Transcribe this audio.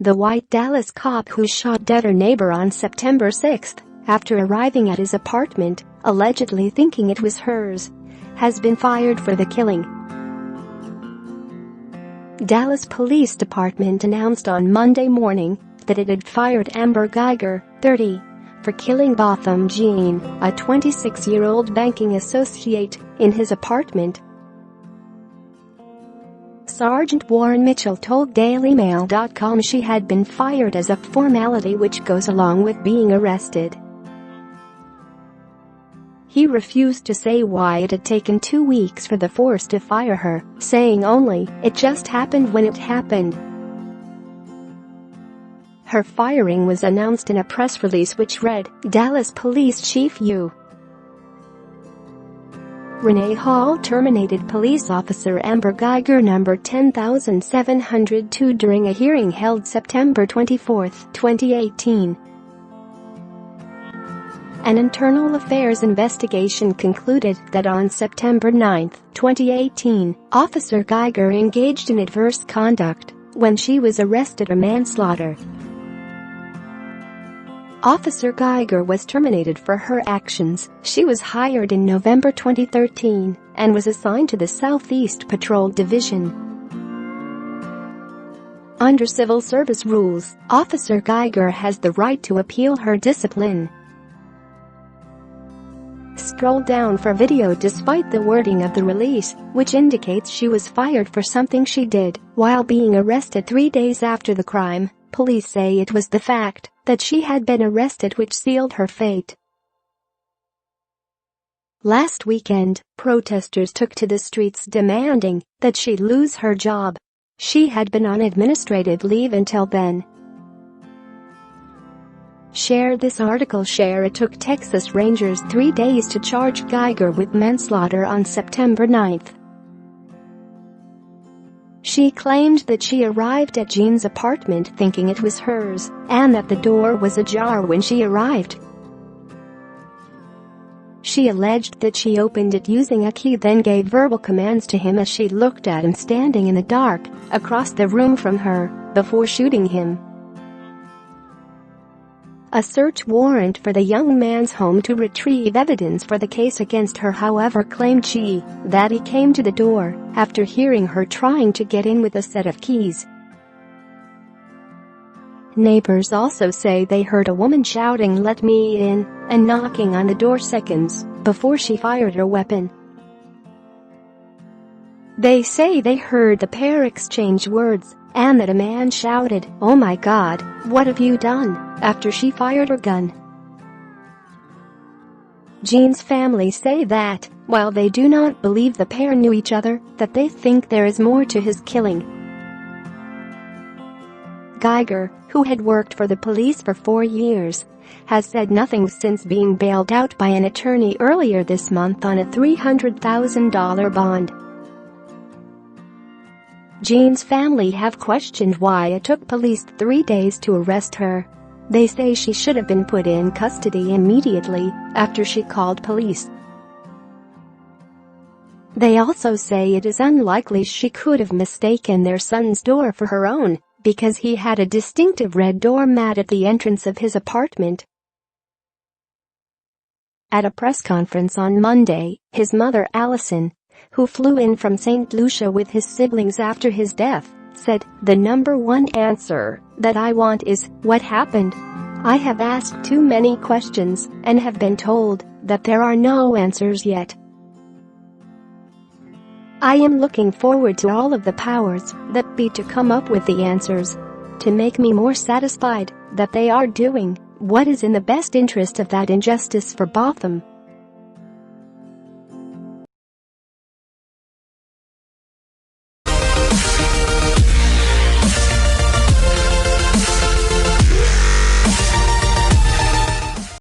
The white Dallas cop who shot dead her neighbor on September 6 after arriving at his apartment, allegedly thinking it was hers, has been fired for the killing. Dallas Police Department announced on Monday morning that it had fired Amber Geiger, 30, for killing Botham Jean, a 26-year-old banking associate, in his apartment. Sergeant Warren Mitchell told DailyMail.com she had been fired as a formality which goes along with being arrested. He refused to say why it had taken 2 weeks for the force to fire her, saying only, "It just happened when it happened." Her firing was announced in a press release which read, Dallas Police Chief U. Renee Hall terminated police officer Amber Geiger number 10702 during a hearing held September 24, 2018. An internal affairs investigation concluded that on September 9, 2018, Officer Geiger engaged in adverse conduct when she was arrested for manslaughter. Officer Geiger was terminated for her actions. She was hired in November 2013 and was assigned to the Southeast Patrol Division. Under civil service rules, Officer Geiger has the right to appeal her discipline. Scroll down for video. Despite the wording of the release, which indicates she was fired for something she did while being arrested 3 days after the crime, police say it was the fact that she had been arrested which sealed her fate. Last weekend, protesters took to the streets demanding that she lose her job. She had been on administrative leave until then. Share this article. Share. It took Texas Rangers 3 days to charge Geiger with manslaughter on September 9. She claimed that she arrived at Jean's apartment thinking it was hers and that the door was ajar when she arrived. She alleged that she opened it using a key, then gave verbal commands to him as she looked at him standing in the dark across the room from her before shooting him. A search warrant for the young man's home to retrieve evidence for the case against her, however, claimed that he came to the door after hearing her trying to get in with a set of keys. Neighbors also say they heard a woman shouting, "Let me in," and knocking on the door seconds before she fired her weapon. They say they heard the pair exchange words and that a man shouted, "Oh my God, what have you done?" after she fired her gun. Jean's family say that, while they do not believe the pair knew each other, that they think there is more to his killing. Geiger, who had worked for the police for 4 years, has said nothing since being bailed out by an attorney earlier this month on a $300,000 bond. Jean's family have questioned why it took police 3 days to arrest her. They say she should have been put in custody immediately after she called police. They also say it is unlikely she could have mistaken their son's door for her own because he had a distinctive red doormat at the entrance of his apartment. At a press conference on Monday, his mother Allison, who flew in from St. Lucia with his siblings after his death, said, "The number one answer that I want is, what happened? I have asked too many questions and have been told that there are no answers yet. I am looking forward to all of the powers that be to come up with the answers, to make me more satisfied that they are doing what is in the best interest of that injustice for Botham."